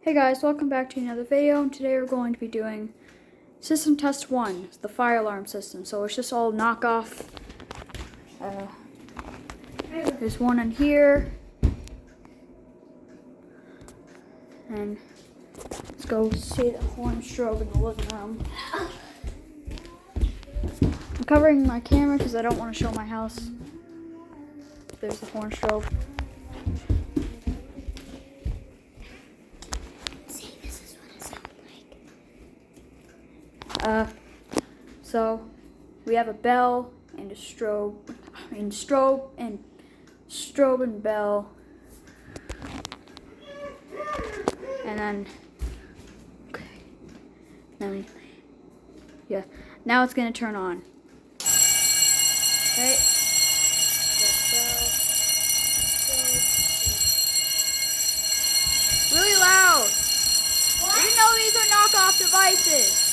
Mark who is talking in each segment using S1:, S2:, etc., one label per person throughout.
S1: Hey guys, welcome back to another video, and today we're going to be doing System Test 1, the fire alarm system. So it's just all knockoff. There's one in here. And let's go see the horn strobe in the living room. I'm covering my camera because I don't want to show my house. There's the horn strobe. So we have a bell and a strobe and bell, and then now it's gonna turn on. Okay. Really loud. What? Even though these are knockoff devices.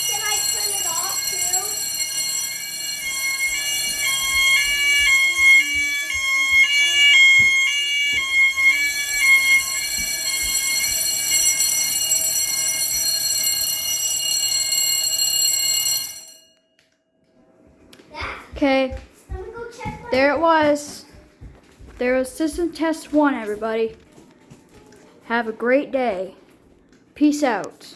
S1: Can I turn it off too? Okay, there it was. There was System Test 1, everybody. Have a great day. Peace out.